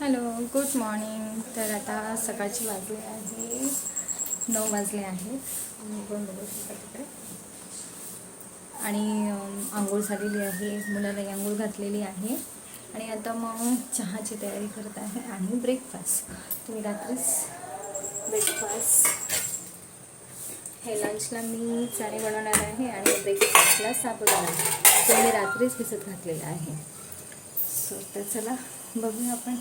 Hello, good morning. तर आता सकाळचे वाजले आहे 9 वाजले आहेत. मी पण बघू शकता तिकडे. आणि आंघोळ झालेली आहे, मुलाला आंघोळ घातलेली आहे. आणि आता मग चहाची तयारी करत आहे आणि ब्रेकफास्ट. तुम्ही रात्रीच ब्रेकफास्ट हे लंचला मी चणे बनवणार आहे आणि ब्रेकफास्टला साबुदाणा ते मी रात्रीच भिजत घातलेलं आहे. सो तर चला बघूया आपण.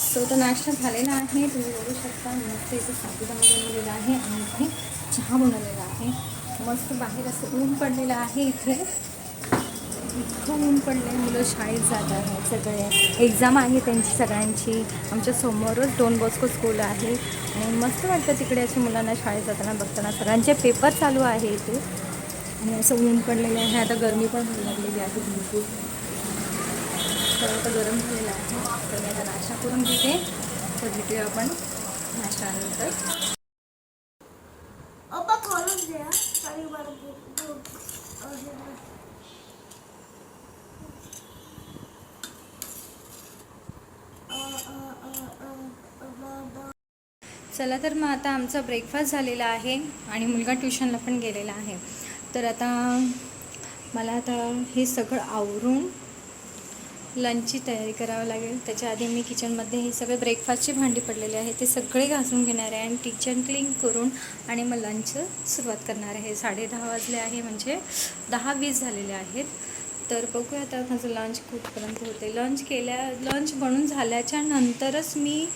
सो तो नाश्ता झालेला आहे. तुम्ही बघू शकता मस्त इथे साबुदाणा बनवलेला आहे आणि इथे चहा बनवलेला आहे. मस्त बाहेर असं ऊन पडलेलं आहे. इथे इतकं ऊन पडलं आहे. मुलं शाळेत जात आहेत, सगळे एक्झाम आहे त्यांची सगळ्यांची. आमच्या समोरच डॉन बॉस्को स्कूल आहे आणि मस्त वाटतं तिकडे असे मुलांना शाळेत जाताना बघताना. सगळ्यांचे पेपर चालू आहे इथे आणि असं ऊन पडलेलं आहे. आता गरमी पण व्हायला लागलेली आहे भरपूर. तर आता गरम झालेलं आहे. तर मी आता नाश्ता करून घेते. तर भेटूया आपण नाश्त्यानंतर. चला तर मग आता आमचा ब्रेकफास्ट झालेला आहे आणि मुलगा ट्युशनला पण गेलेला आहे. तर आता मला आता हे सगळं आवरून लंचची तयारी करावी लागेल. त्याच्या आधी मी किचनमध्ये हे सगळे ब्रेकफास्टचे भांडी पडलेले आहे ते सगळे घासून घेणार आहे आणि किचन क्लीन करून आणि मग लंच सुरुवात करणार आहे. 10:30 वाजले आहे, म्हणजे 10:20 झालेले आहेत. तर बघूया आता माझं लंच कुठपर्यंत होते. लंच बनून झाल्याच्या नंतरच मी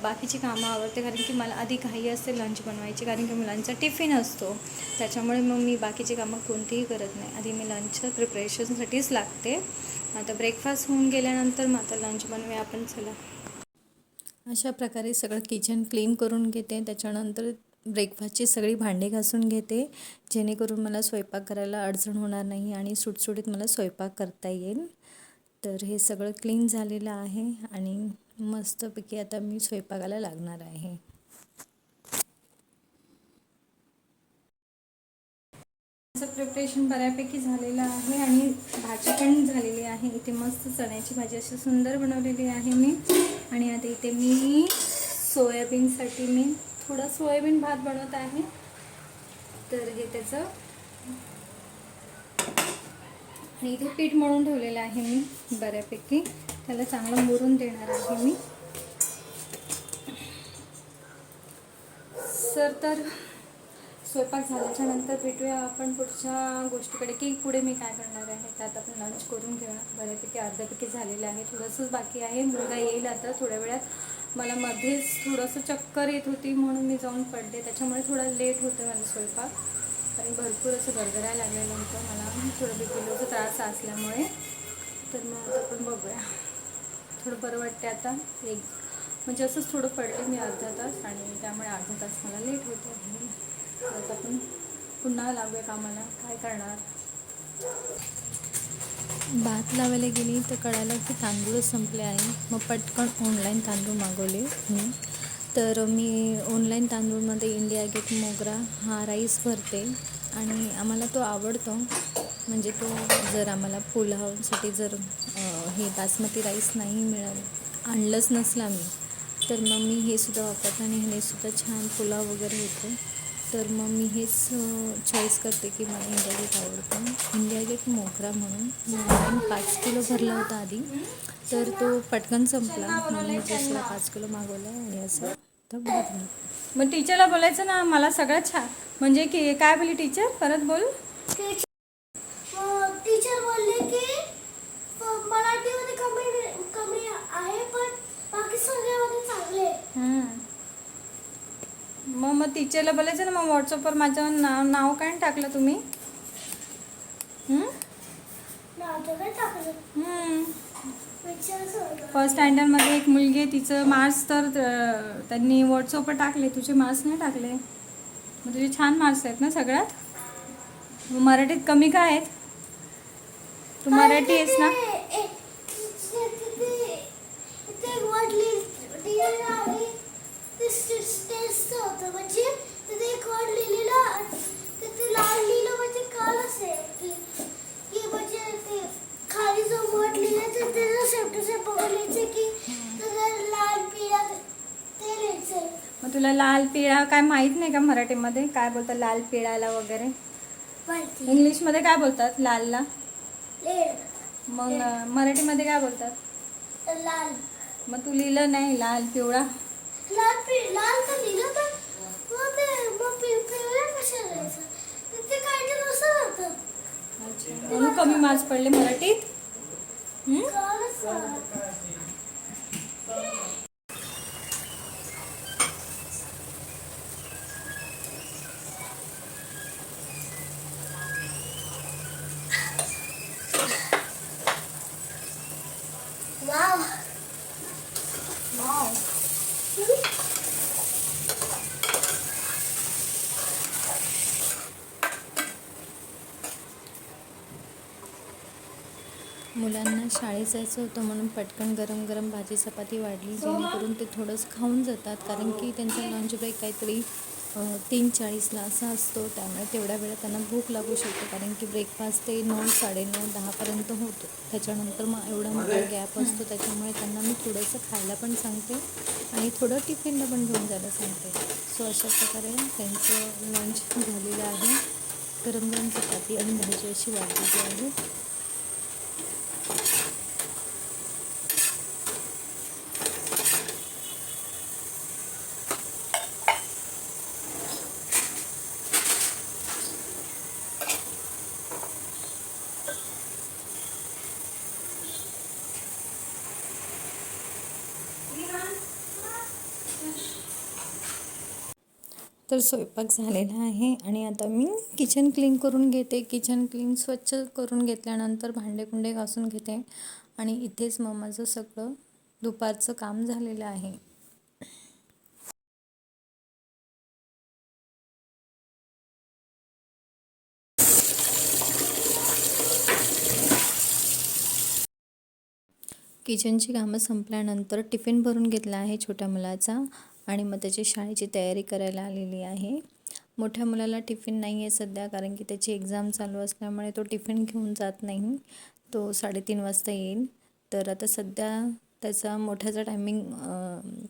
बाकीची कामं आवरते, कारण की मला आधी घाई असते लंच बनवायची, कारण की मुलांचा टिफिन असतो. त्याच्यामुळे मग मी बाकीची कामं कोणतीही करत नाही. आधी मी लंच प्रिपरेशनसाठीच लागते. आता ब्रेकफास्ट होऊन गेल्यानंतर मग आता लंच बनवूया आपण. चला, अशा प्रकारे सगळं किचन क्लीन करून घेते. त्याच्यानंतर ब्रेकफास्टची सगळी भांडी घासून घेते, जेणेकरून मला स्वयंपाक करायला अडचण होणार नाही आणि सुटसुटीत मला स्वयंपाक करता येईल. तर हे सगळं क्लीन झालेलं आहे आणि मस्तपैकी आता मी स्वयंपाकाला लागणार आहे. आमचं प्रिपरेशन बऱ्यापैकी झालेलं आहे आणि भाजी पण झालेली आहे. इथे मस्त चण्याची भाजी अशी सुंदर बनवलेली आहे मी. आणि आता इथे मी सोयाबीनसाठी मी थोडा सोयाबीन भात बनवत आहे. तर हे त्याचं आणि इथे पीठ मळून ठेवलेलं आहे मी बऱ्यापैकी. त्याला चांगलं मुरून देणार आहे मी. तर स्वयंपाक झाल्याच्या नंतर भेटूया आपण पुढच्या गोष्टीकडे, की पुढे मी काय करणार आहे. त्यात आपण लंच करून घेऊया. बऱ्यापैकी अर्ध्यापैकी झालेलं आहे, थोडंसंच बाकी आहे. मुलगा येईल आता थोड्या वेळात. मला मध्येच थोडंसं चक्कर येत होती म्हणून मी जाऊन पडले, त्याच्यामुळे थोडा लेट होतं माझा स्वयंपाक. आणि भरपूर असं गरगरायला लागलेलं होतं मला, थोडं बीपीचा त्रास असल्यामुळे. तर मग आता आपण बघूया, थोडं बरं वाटते आता. म्हणजे असंच थोडं पडले मी अर्धा तास, आणि त्यामुळे अर्धा तास मला लेट होतं. आता आपण पुन्हा लागूया कामाला. काय करणार. भात लावायला गेली तर कळालं की तांदूळच संपले आहे. मग पटकन ऑनलाईन तांदूळ मागवले मी. तर मी ऑनलाईन तांदूळमध्ये इंडिया गेट मोगरा हा राईस भरते आणि आम्हाला तो आवडतो. म्हणजे तो जर आम्हाला पुलावसाठी जर हे बासमती राईस नाही आणलंच नसला मी, तर मग मी हे सुद्धा वापरते आणि ह्याने सुद्धा छान पुलाव वगैरे होतो. तर मग मी हेच चॉईस करते की मला इंडिया गेट आवडतं. इंडिया गेट मोगरा म्हणून 5 किलो भरला होता आधी, तर तो पटकन संपला म्हणून मी दुसरा 5 किलो मागवला आणि असं तर भरलं. मग टीचरला बोलायचं ना, मला सगळं छान म्हणजे की काय बोलली टीचर, परत बोल. टीचर बोलले की मराठीमध्ये कमी आहे पण बाकी सगळ्यामध्ये चांगले. मग टीचरला बोलायचं ना. मग व्हॉट्सअपवर माझं नाव काय टाकलं तुम्ही? फर्स्ट स्टँडर्डमध्ये एक मुलगी आहे, तिचं मार्क्स तर त्यांनी व्हॉट्सअपवर टाकले, तुझे मार्क्स नाही टाकले. मग तुझे छान मार्क्स आहेत ना सगळ्यात. मग मराठीत कमी काय आहेत? तू मराठी आहेस ना. मग तुला लाल पिळा काय माहित नाही का मराठीमध्ये काय बोलतात लाल पिळाला वगैरे? इंग्लिशमध्ये काय बोलतात लालला? मग मराठीमध्ये काय बोलतात? लाल. मग तू लिहिलं नाही लाल पिवळा? लाल तर लिहिलं पण पिवळा कशाला लिहायचं? ते काय असं राहतं. म्हणून कमी मार्क्स पडले मराठीत. मुलांना शाळेत जायचं होतं म्हणून पटकन गरम गरम भाजी चपाती वाढली, जेणेकरून ते थोडंसं खाऊन जातात. कारण की त्यांचा लंच ब्रेक काहीतरी 3:40ला असा असतो, त्यामुळे तेवढ्या वेळात त्यांना भूक लागू शकते. कारण की ब्रेकफास्ट ते 9, 9:30, 10पर्यंत होतो. त्याच्यानंतर मग एवढा मोठा गॅप असतो, त्याच्यामुळे त्यांना मी थोडंसं खायला पण सांगते आणि थोडं टिफिनला पण घेऊन जायला सांगते. सो अशा प्रकारे त्यांचं लंच झालेलं आहे. गरम गरम चपाती आणि भाजी अशी वाढलेली आहे. तर स्वयंपाक झालेला आहे आणि आता मी किचन क्लीन करून घेते. किचन क्लीन स्वच्छ करून घेतल्यानंतर भांडेकुंडे घासून घेते आणि इथेच मग माझं सगळं दुपारचं काम झालेलं आहे. किचनची कामं संपल्यानंतर टिफिन भरून घेतला आहे छोट्या मुलाचा आणि मग त्याची शाळेची तयारी करायला आलेली आहे. मोठ्या मुलाला टिफिन नाही आहे सध्या, कारण की त्याची एक्झाम चालू असल्यामुळे तो टिफिन घेऊन जात नाही. तो 3:30 वाजता येईल. तर आता सध्या त्याचा मोठ्याचा टायमिंग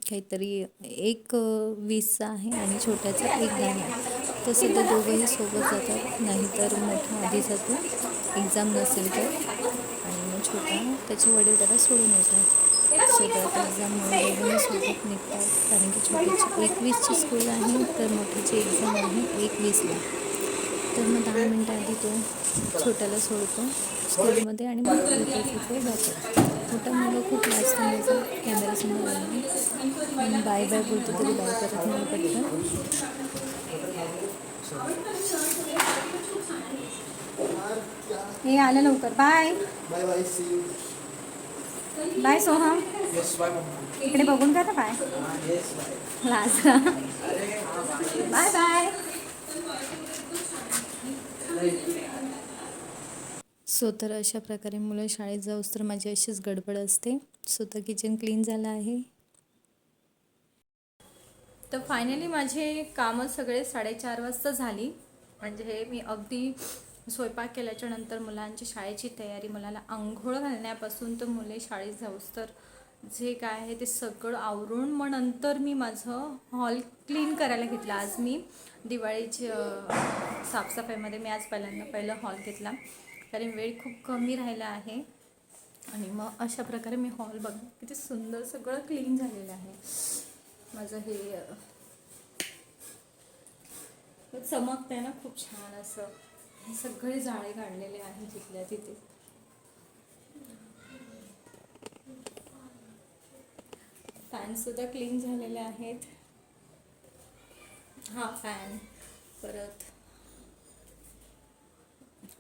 काहीतरी 1:20चा आहे आणि छोट्याचा 1:10 आहे. तर सध्या दोघंही सोबत जातात, नाहीतर मोठा आधी जातो एक्झाम नसेल तर, आणि मग छोटा त्याचे वडील त्याला सोडून येतात. सोबत एक्झाममुळे दोघंही सोबत निघतात, कारण की छोट्याची 1:20ची स्कूल आहे तर मोठ्याची एक्झाम आहे 1:20ला. तर मग 10 मिनटं आधी तो छोट्याला सोडतो स्कूलमध्ये आणि मग तिथे जातो. मोठा मुलगा खूप लास्ट त्याचा कॅमेरासमोर आला, बाय बाय बोलतो तरी बाय करत नाही पटकन. हे आलं लवकर. Bye bye bye, see you. Bye Soham. Yes bye mamma. इकडे बघून का बाय येस बाय. लाज. Bye bye. सो तर अशा प्रकारे मुलं शाळेत जाऊस तर माझी अशीच गडबड असते. सो तर किचन क्लीन झालं आहे. तर फायनली माझे कामं सगळे 4:30 वाजता झाली. म्हणजे मी अगदी स्वयंपाक केल्याच्या नंतर मुलांची शाळेची तयारी, मुलाला आंघोळ घालण्यापासून तर मुले शाळेत जाऊस तर जे काय आहे ते सगळं आवरून मग नंतर मी माझं हॉल क्लीन करायला घेतला. आज मी दिवाळीची साफसफाईमध्ये मी आज पहिलं हॉल घेतला, कारण वेळ खूप कमी राहिला आहे. आणि मग अशा प्रकारे मी हॉल बघा किती सुंदर सगळं क्लीन झालेलं आहे. माझं हे चमकतंय ना खूप छान असं. हे सगळे जाळे काढलेले आहेत तिथल्या तिथे. फॅन सुद्धा क्लीन झालेले आहेत. हा फॅन, परत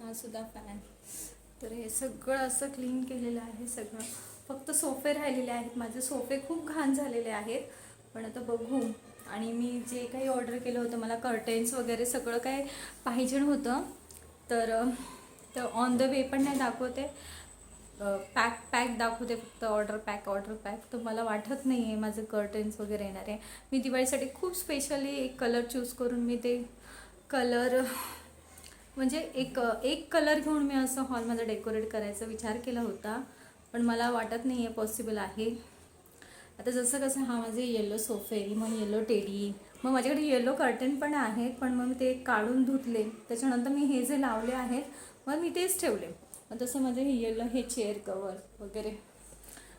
हा सुद्धा फॅन. तर हे सगळं असं क्लीन केलेलं आहे सगळं. फक्त सोफे राहिलेले आहेत. माझे सोफे खूप घाण झालेले आहेत, पण आता बघू. आणि मी जे काही ऑर्डर केलं होतं, मला कर्टेन्स वगैरे सगळं काही पाहिजे होतं, तर ऑन द वे पण नाही दाखवते, पॅक दाखवते फक्त. Order pack. तर मला वाटत नाही आहे माझं कर्टेन्स वगैरे येणार आहे. मी दिवाळीसाठी खूप स्पेशली एक कलर चूज करून मी ते कलर म्हणजे एक कलर घेऊन मी असं हॉल माझा डेकोरेट करायचा विचार केला होता, पण मला वाटत नाही आहे पॉसिबल आहे. आता जसं कसं हा माझे येलो सोफे, मग येलो टेडी, मग माझ्याकडे येलो कर्टन पण आहेत, पण मग मी ते काढून धुतले. त्याच्यानंतर मी हे जे लावले आहेत मग मी तेच ठेवले. मग तसं माझं हे येलो हे चेअर कवर वगैरे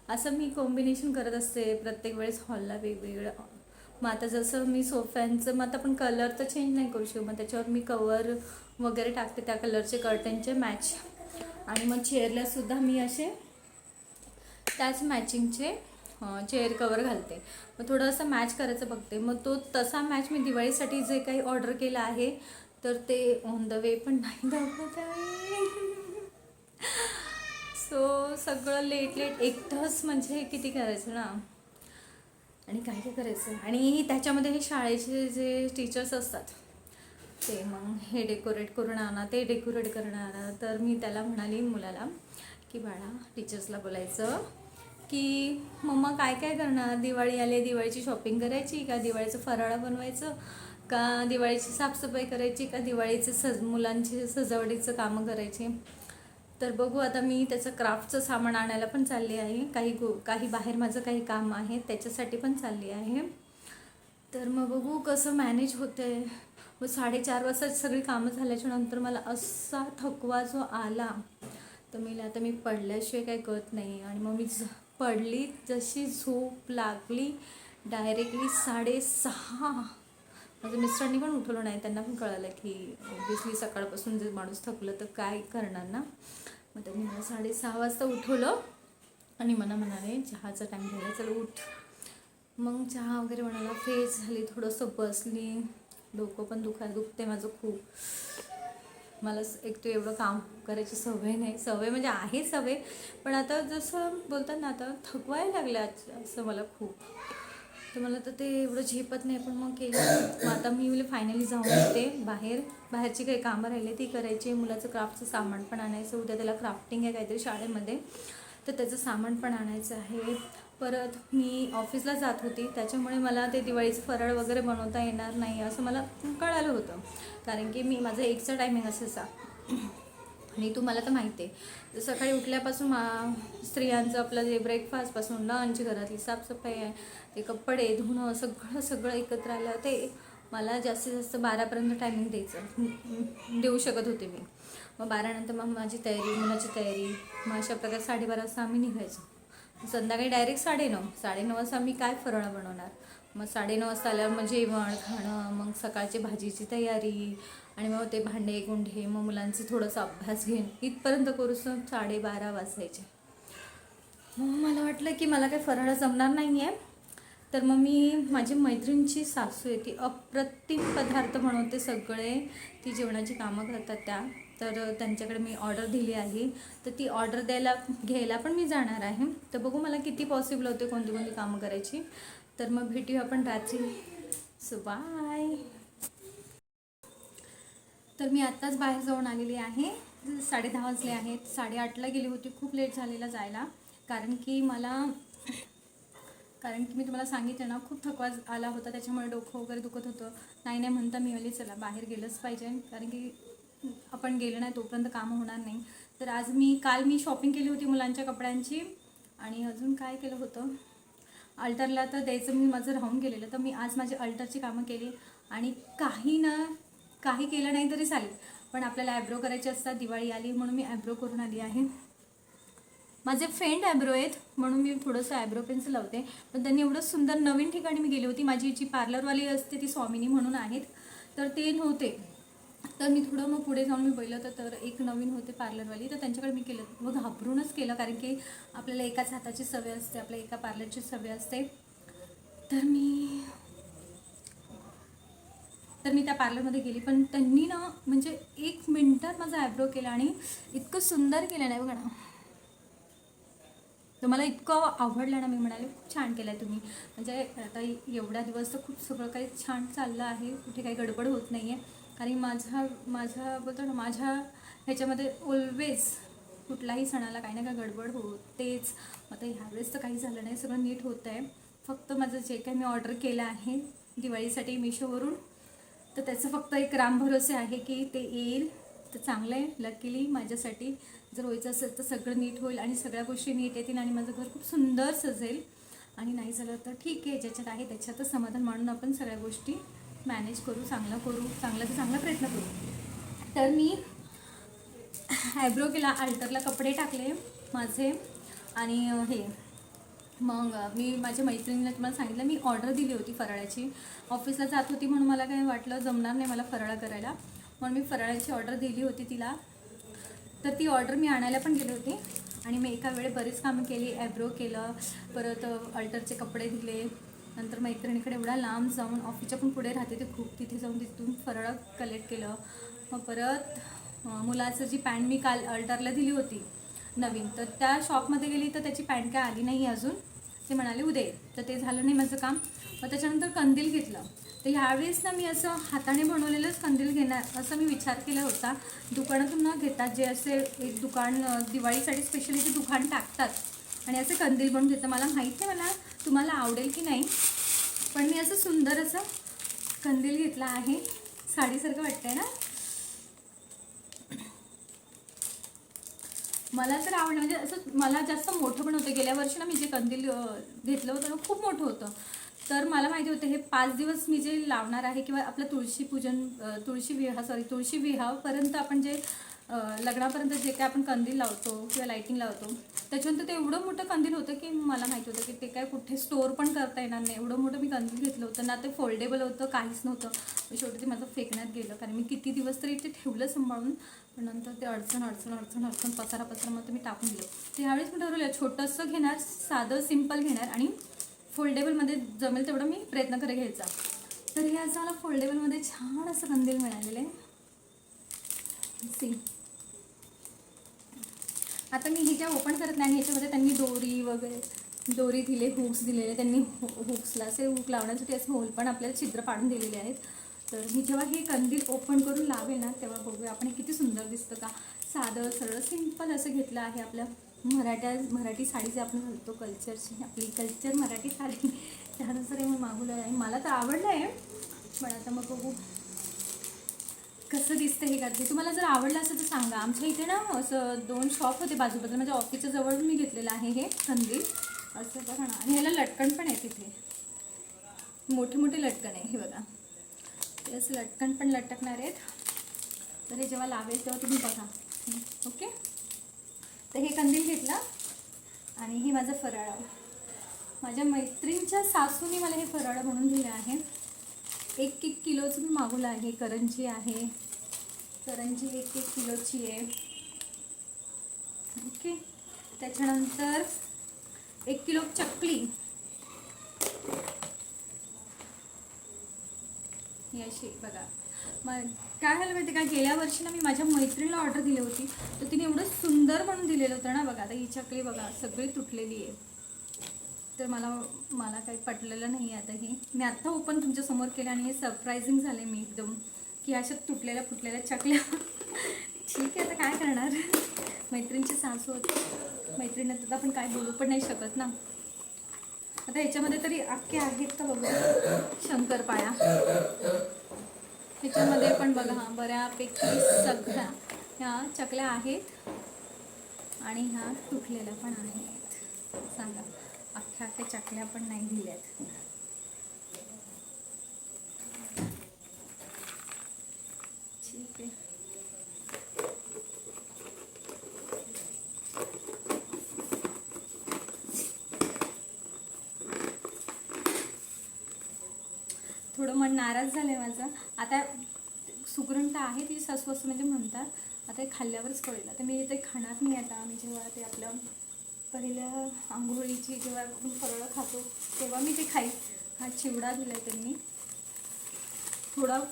असं मी कॉम्बिनेशन करत असते प्रत्येक वेळेस हॉलला वेगवेगळं. मग आता जसं मी सोफ्यांचं, मग आता पण कलर तर चेंज नाही करू शकत, मग त्याच्यावर मी कवर वगैरे टाकते त्या कलरचे कर्टनचे मॅच. आणि मग चेअरलासुद्धा मी असे त्याच मॅचिंगचे चेअर कवर घालते. मग थोडं असं मॅच करायचं बघते. मग तो तसा मॅच मी दिवाळीसाठी जे काही ऑर्डर केलं आहे तर ते ऑन द वे पण नाही दाखवत आहे. सो सगळं लेट एकटंच म्हणजे किती करायचं ना, आणि काय काय करायचं. आणि त्याच्यामध्ये हे शाळेचे जे टीचर्स असतात ते मग हे डेकोरेट करून आणा, ते डेकोरेट करून आणा. तर मी त्याला म्हणाली मुलाला की बाळा, टीचर्सला बोलायचं की मम्मा काय काय करणार, दिवाळी आली, दिवाळीची शॉपिंग करायची का, दिवाळीचं फराळ बनवायचं का, दिवाळीची साफसफाई करायची का, दिवाळीचे मुलांची सजावटीचं कामं करायची. तर बघू. आता मी त्याचं क्राफ्टचं सामान आणायला पण चालली आहे. काही बाहेर माझं काही काम आहे त्याच्यासाठी पण चालली आहे. तर मग बघू कसं मॅनेज होतं आहे. मग 4:30 वाजता सगळी कामं झाल्याच्या नंतर मला असा थकवा जो आला, तर आता मी पडल्याशिवाय काही कळत नाही. आणि मग मी पडली, जशी झोप लागली डायरेक्टली 6:30. माझ्या मिस्टरांनी पण उठवलं नाही. त्यांना पण कळालं की ऑब्व्हियसली सकाळपासून जर माणूस थकलं तर काय करणार ना. मग त्यांनी मला 6:30 वाजता उठवलं आणि मला म्हणाले चहाचा टाईम झाला, चल उठ. मग चहा वगैरे म्हणाला, फ्रेश झाली, थोडंसं बसली. डोकं पण दुखते माझं खूप. मला एक तर एवढं काम करायची सवय नाही. सवय म्हणजे आहे सवय, पण आता जसं बोलतात ना, आता थकवायला लागलं असं मला खूप. तर मला तर ते एवढं झेपत नाही, पण मग केलं. मग आता मी फायनली जाऊन येते बाहेरची काही कामं राहिले ती करायची. मुलाचं क्राफ्टचं सामान पण आणायचं. उद्या त्याला क्राफ्टिंग आहे काहीतरी शाळेमध्ये, तर त्याचं सामान पण आणायचं आहे. परत मी ऑफिसला जात होती, त्याच्यामुळे मला ते दिवाळीचं फराळ वगैरे बनवता येणार नाही असं मला कळालं होतं. कारण की माझं 1चा टायमिंग असायचा. आणि तुम्हाला तर माहिती आहे, सकाळी उठल्यापासून स्त्रियांचं आपलं जे ब्रेकफास्टपासून लंच, घरातली साफसफाई आहे, ते कपडे धुणं, सगळं एकत्र आलं ते मला जास्तीत जास्त 12पर्यंत टायमिंग देऊ शकत होते मी. मग 12नंतर मग माझी तयारी, मुलाची तयारी, मग अशा प्रकारे 12:30 वाजता आम्ही निघायचो. संध्याकाळी डायरेक्ट 9:30 वाजता आम्ही काय फराळ बनवणार. मग 9:30 वाजता आल्यावर मग जेवण खाणं, मग सकाळची भाजीची तयारी, आणि मग ते भांडे गुंढे, मग मुलांचे थोडंसं अभ्यास घेणं, इथपर्यंत करूस 12:30 वाजायचे. मग मला वाटलं की मला काही फराळ जमणार नाही आहे. तर मग मी माझी मैत्रिणीची सासू आहे, ती अप्रतिम पदार्थ बनवते सगळे, ती जेवणाची कामं करतात त्या. तर त्यांच्याकडे मी ऑर्डर दिली आहे. तर ती ऑर्डर घ्यायला पण मी जाणार आहे. तर बघू मला किती पॉसिबल होते कोणती कोणती कामं करायची. तर मग भेटूया आपण रात्री. So bye. तर मी आत्ताच बाहेर जाऊन आलेली आहे. 10:30 वाजले आहेत. 8:30ला गेली होती, खूप लेट झालेला जायला. कारण की मी तुम्हाला सांगितलं ना, खूप थकवा आला होता, त्याच्यामुळे डोकं वगैरे दुखत होतं. नाही म्हणता मी आली, चला बाहेर गेलंच पाहिजे, कारण की आपण गेलो नाही तोपर्यंत कामं होणार नाही. तर काल मी शॉपिंग केली होती मुलांच्या कपड्यांची. आणि अजून काय केलं होतं, अल्टरला तर द्यायचं मी माझं राहून गेलेलं. तर मी आज माझी अल्टरची कामं केली. आणि काही केलं नाही तरी चालेल, पण आपल्याला ॲब्रो करायचे असतात. दिवाळी आली म्हणून मी ॲब्रो करून आली आहे. माझे फ्रेंड ॲब्रो आहेत म्हणून मी थोडंसं ॲब्रो पेन्सिल लावते. पण त्यांनी एवढं सुंदर नवीन ठिकाणी मी गेली होती. माझी जी पार्लरवाली असते ती स्वामिनी म्हणून आहेत, तर ते नव्हते. तर मी थोडं मग पुढे जाऊन मी बघितलं तर एक नवीन होते पार्लरवाली, तर त्यांच्याकडे मी केलं. मग घाबरूनच केलं, कारण की आपल्याला एकाच हाताची सवय असते, आपल्या एका पार्लरची सवय असते. तर मी त्या पार्लरमध्ये गेली, पण त्यांनी ना म्हणजे 1 मिनिटात माझा ॲब्रो केला आणि इतकं सुंदर केलं नाही बघा ना. तर मला इतकं आवडलं ना, मी म्हणाले खूप छान केलं आहे तुम्ही. म्हणजे आता एवढ्या दिवस तर खूप सगळं काही छान चाललं आहे, कुठे काही गडबड होत नाही आहे. कारण माझा बोलतो ना, माझ्या ह्याच्यामध्ये ऑलवेज कुठलाही सणाला काही ना काही गडबड होतेच. आता ह्यावेळेस तर काही झालं नाही, सगळं नीट होतं आहे. फक्त माझं जे काही मी ऑर्डर केलं आहे दिवाळीसाठी मिशोवरून, तर त्याचं फक्त एक रामभरोसे आहे की ते येईल तर चांगलं आहे. लकीली माझ्यासाठी जर व्हायचं असेल तर सगळं नीट होईल आणि सगळ्या गोष्टी नीट येतील आणि माझं घर खूप सुंदर सजेल. आणि नाही झालं तर ठीक आहे, ज्याच्यात आहे त्याच्यातच समाधान मानून आपण सगळ्या गोष्टी मॅनेज करू, चांगला तर चांगला प्रयत्न करू. तर मी ॲब्रो केला, अल्टरला कपडे टाकले माझे. आणि मग मी माझ्या मैत्रिणीला तुम्हाला सांगितलं, मी ऑर्डर दिली होती फराळाची. ऑफिसला जात होती म्हणून मला काही वाटलं जमणार नाही मला फराळ करायला, म्हणून मी फराळाची ऑर्डर दिली होती तिला. तर ती ऑर्डर मी आणायला पण गेले होते आणि मी एका वेळेस बरीच कामं केली. ॲब्रो केलं, परत अल्टरचे कपडे दिले. नंतर मैत्रिणीकडे एवढा लांब जाऊन, ऑफिसच्या पण पुढे राहते ते खूप, तिथे जाऊन तिथून फराळ कलेक्ट केलं. मग परत मुलाचं जी पॅन्ट मी काल अल्टरला दिली होती नवीन, तर त्या शॉपमध्ये गेली तर त्याची पॅन्ट काय आली नाही अजून. ते म्हणाले उद्या येईल, तर ते झालं नाही माझं काम. मग त्याच्यानंतर कंदील घेतलं. तर ह्यावेळेस ना मी असं हाताने बनवलेलंच कंदील घेणार असं मी विचार केला होता. दुकानातून न घेतात, जे असे एक दुकान दिवाळीसाठी स्पेशली ते दुकान टाकतात आणि असे कंदील बनवून घेतं. मला माहीत नाही मला तुम्हाला आवडेल की नाही, पण मी असं सुंदर असं कंदील घेतला आहे. साडीसारखं वाटतंय ना. मला तर आवडलं, म्हणजे असं मला जास्त मोठं पण होतं. गेल्या वर्षी ना मी जे कंदील घेतलं होतं ना खूप मोठं होतं. तर मला माहिती होतं हे 5 दिवस मी जे लावणार आहे, किंवा आपलं तुळशी विहापर्यंत आपण जे लग्नापर्यंत जे काय आपण कंदील लावतो किंवा लाईटिंग लावतो, त्याच्यानंतर ते एवढं मोठं कंदील होतं की मला माहिती होतं की ते काय कुठे स्टोअर पण करता येणार नाही. एवढं मोठं मी कंदील घेतलं होतं ना, ते फोल्डेबल होतं, काहीच नव्हतं. शेवटी ते माझं फेकण्यात गेलं, कारण मी किती दिवस तरी ते ठेवलं सांभाळून. पण नंतर ते अडचण पसारा मग मी टाकून दिलं. तर ह्यावेळेस मी ठरवलं छोटंसं घेणार, साधं सिम्पल घेणार आणि फोल्डेबलमध्ये जमेल तेवढं मी प्रयत्न करे घ्यायचा. तर हे असं मला फोल्डेबलमध्ये छान असं कंदील मिळालेलं आहे. सी आता मी हे ज्या ओपन करत नाही, ह्याच्यामध्ये त्यांनी दोरी दिले, हुक्स दिलेले. त्यांनी हुक्सला असे हुक लावण्यासाठी असे होल पण आपल्याला छिद्र पाडून दिलेले आहेत. तर मी जेव्हा हे कंदील ओपन करून लावेल ना, तेव्हा बघूया आपण किती सुंदर दिसतं का. साधं सरळ सिंपल असं घेतलं आहे आपल्या मराठी साडी जे आपण घालतो कल्चरची, आपली कल्चर मराठी साडी, त्यानुसार हे मी मागवलं आहे. मला तर आवडलं आहे, पण आता मग बघू कसं दिसतं हे करते. तुम्हाला जर आवडलं असेल तर सांगा. आमच्या इथे ना असं 2 शॉप होते बाजूबाजूला, माझ्या ऑफिसच्या जवळ मी घेतलेलं आहे हे कंदील असं बघा ना. आणि ह्याला लटकन पण आहे, तिथे मोठे मोठे लटकन आहे हे बघा. ते असं लटकन पण लटकणार आहेत. तर हे जेव्हा लावेल तेव्हा तुम्ही बघा. ओके, तर हे कंदील घेतलं. आणि हे माझं फराळ, माझ्या मैत्रिणीच्या सासूने मला हे फराळ म्हणून दिलं आहे. 1 किलोचं मी मागवलं आहे. करंजी आहे, करंजी 1 किलोची आहे. ओके, त्याच्यानंतर 1 किलो चकली ही अशी बघा. मग काय झालं माहिती का, गेल्या वर्षी ना मी माझ्या मैत्रिणीला ऑर्डर दिली होती, तर तिने एवढं सुंदर म्हणून दिलेलं होतं ना. बघा आता ही चकली बघा सगळी तुटलेली आहे. तर मला काही पटलेलं नाही आहे. आता ही मी आत्ता ओपन तुमच्यासमोर केलं आणि हे सरप्रायझिंग झाले मी एकदम, की अशा तुटलेल्या फुटलेल्या चकल्या. ठीक आहे, आता काय करणार, मैत्रिणीची सासू होती, मैत्रिणीला तर आपण काय बोलू पण नाही शकत ना. आता ह्याच्यामध्ये तरी अख्खे आहेत का बघू, शंकरपाळ्या ह्याच्यामध्ये पण बघा. हां, बऱ्यापैकी सगळ्या ह्या चकल्या आहेत आणि ह्या तुटलेल्या पण आहेत. सांगा, अख्ख्या चकल्या पण नाही दिल्यात. ठीक आहे, थोडं मन नाराज झालं आहे माझं. आता सुगरण तर आहे, ती सासू असं म्हणजे म्हणतात. आता हे खाल्ल्यावरच कळेल. आता मी ते खाणार नाही. आता मी जेव्हा ते आपलं पहिल्या आंघोळीची जेव्हा आपण फराळ खातो तेव्हा मी ते खाईन. हा चिवडा दिला आहे त्यांनी. थोडं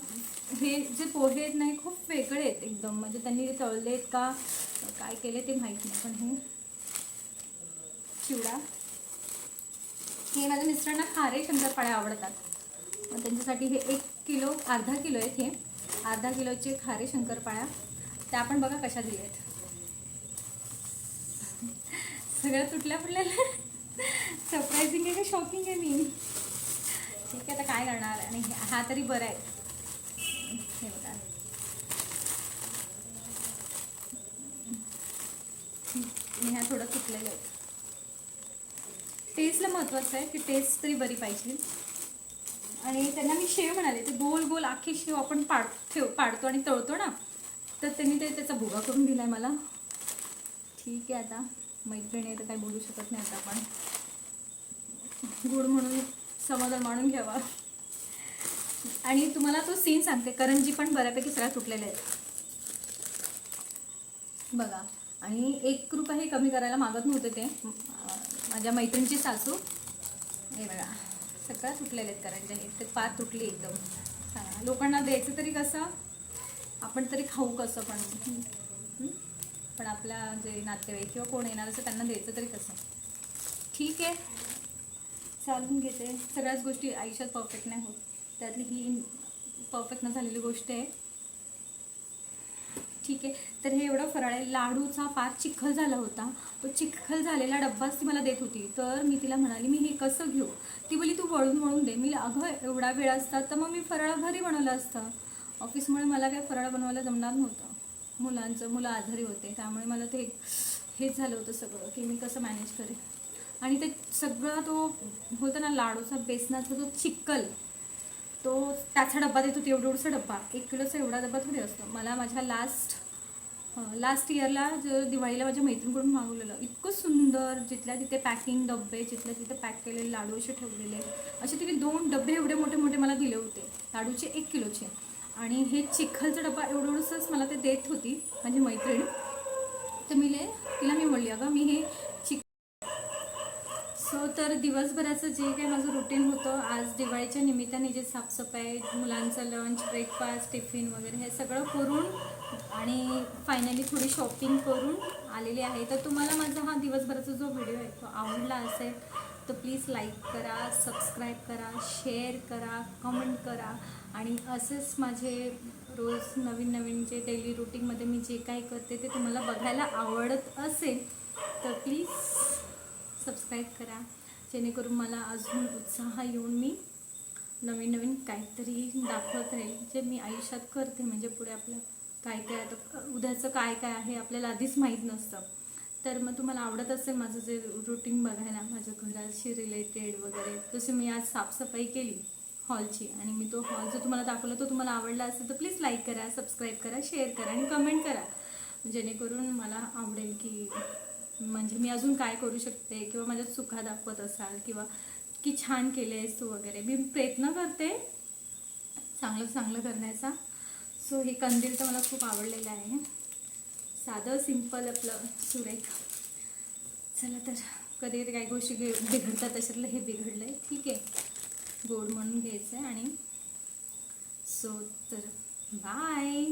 हे जे पोहे आहेत नाही खूप वेगळे आहेत एकदम, म्हणजे त्यांनी ते तळलेत का काय केले ते माहीत नाही. पण हे चिवडा, हे माझ्या मिस्टरांना खारे शंकरपाळ्या आवडतात, मग त्यांच्यासाठी हे 1 किलो, अर्धा किलो आहेत. हे अर्धा किलोचे खारे शंकरपाळ्या, त्या पण बघा कशा दिल्या आहेत. सगळ्या तुटल्या फुटलेल्या. सरप्रायझिंग आहे का शॉकिंग आहे मी. ठीक आहे, आता काय करणार. आणि हा तरी बरा आहे. हे बघा, ह्या थोडं तुटलेलं आहेत. टेस्टला महत्त्वाचं आहे की टेस्ट तरी बरी पाहिजे. आणि त्यांना मी शेव म्हणाले, ते गोल गोल आखी शेव आपण पाडतो आणि तळतो ना, तर त्यांनी त्याचा भुगा करून दिला आहे मला. ठीक आहे, आता मैत्रिणी तर काही बोलू शकत नाही. आता आपण गुड म्हणून समाधान मानून घ्यावा. आणि तुम्हाला तो सीन सांगते, करंजी पण बऱ्यापैकी सगळ्या तुटलेल्या आहेत बघा. आणि 1 रुपयाही कमी करायला मागत नव्हते ते माझ्या मैत्रिणीची सासू. हे बघा सगळ्या तुटलेल्या आहेत करंज्या. हे ते पार तुटली एकदम. सांगा, लोकांना द्यायचं तरी कसं, आपण तरी खाऊ कसं. पण आपल्या जे नातेवाईक किंवा कोण येणार असं त्यांना द्यायचं तरी कसं. ठीक आहे, चालून घेते. सगळ्याच गोष्टी आयुष्यात परफेक्ट नाही होत, त्यातली ही परफेक्ट न झालेली गोष्ट आहे. ठीक आहे, तर हे एवढं फराळ आहे. लाडूचा पार चिखल झाला होता, तो चिखल झालेला डब्बाच ती मला देत होती. तर मी तिला म्हणाली मी हे कसं घेऊ. ती बोली तू वळून दे. मी अगं एवढा वेळ असता तर मग मी फराळ घरी बनवलं असतं. ऑफिसमुळे मला काय फराळ बनवायला जमणार नव्हतं. मुलं आजारी होते, त्यामुळे मला ते हेच झालं होतं सगळं की मी कसं मॅनेज करेन. आणि ते सगळं तो होतं ना लाडूचा बेसनाचा जो चिखल, तो त्याचा डब्बा देत होती. एवढा डब्बा, 1 किलोचा एवढा डब्बा थोडी असतो. मला माझ्या लास्ट इयरला दिवाळीला माझ्या मैत्रिणीकडून मागवलेलं. इतकं सुंदर, जिथल्या तिथे पॅकिंग डब्बे, जिथल्या तिथे पॅक केलेले लाडू असे ठेवलेले. असे तिने 2 डबे एवढे मोठे मोठे मला दिले होते लाडूचे, 1 किलोचे. आणि हे चिखलचा डब्बा एवढंसंच मला ते देत होती माझी मैत्रीण. तर तिला मी म्हणली अगं मी हे तर दिवसभराचं जे काही माझं रुटीन होतं, आज दिवाळीच्या निमित्ताने जे साफसफाई, मुलांचं लंच, ब्रेकफास्ट, टिफिन वगैरे हे सगळं करून आणि फायनली थोडी शॉपिंग करून आलेली आहे. तर तुम्हाला माझा हा दिवसभराचा जो व्हिडिओ आहे तो आवडला असेल तर प्लीज लाईक करा, सबस्क्राईब करा, शेअर करा, कमेंट करा. आणि असेच माझे रोज नवीन नवीन जे डेली रुटीनमध्ये मी जे काही करते ते तुम्हाला बघायला आवडत असेल तर प्लीज सबस्क्राईब करा, जेणेकरून मला अजून उत्साह येऊन मी नवीन नवीन काहीतरी दाखवत राहील जे मी आयुष्यात करते. म्हणजे पुढे आपलं काय काय आता उद्याचं काय काय आहे आपल्याला आधीच माहीत नसतं. तर मग तुम्हाला आवडत असेल माझं जे रुटीन बघायला माझ्या घराशी रिलेटेड वगैरे, जसे मी आज साफसफाई केली हॉलची आणि मी तो हॉल जो तुम्हाला दाखवला तो तुम्हाला आवडला असेल तर प्लीज लाईक करा, सबस्क्राईब करा, शेअर करा आणि कमेंट करा, जेणेकरून मला आवडेल की म्हणजे मी अजून काय करू शकते किंवा माझ्या चुका दाखवत असाल किंवा की छान केले आहेस तू वगैरे. मी प्रयत्न करते चांगलं चांगलं करण्याचा. सो हे कंदील तर मला खूप आवडलेलं आहे, साधं सिंपल आपलं सुरेख. चला तर कधी काही गोष्टी बिघडतात त्याच्यातलं हे बिघडलं आहे, ठीक आहे, गोड म्हणून घ्यायचं आहे. आणि सो तर बाय.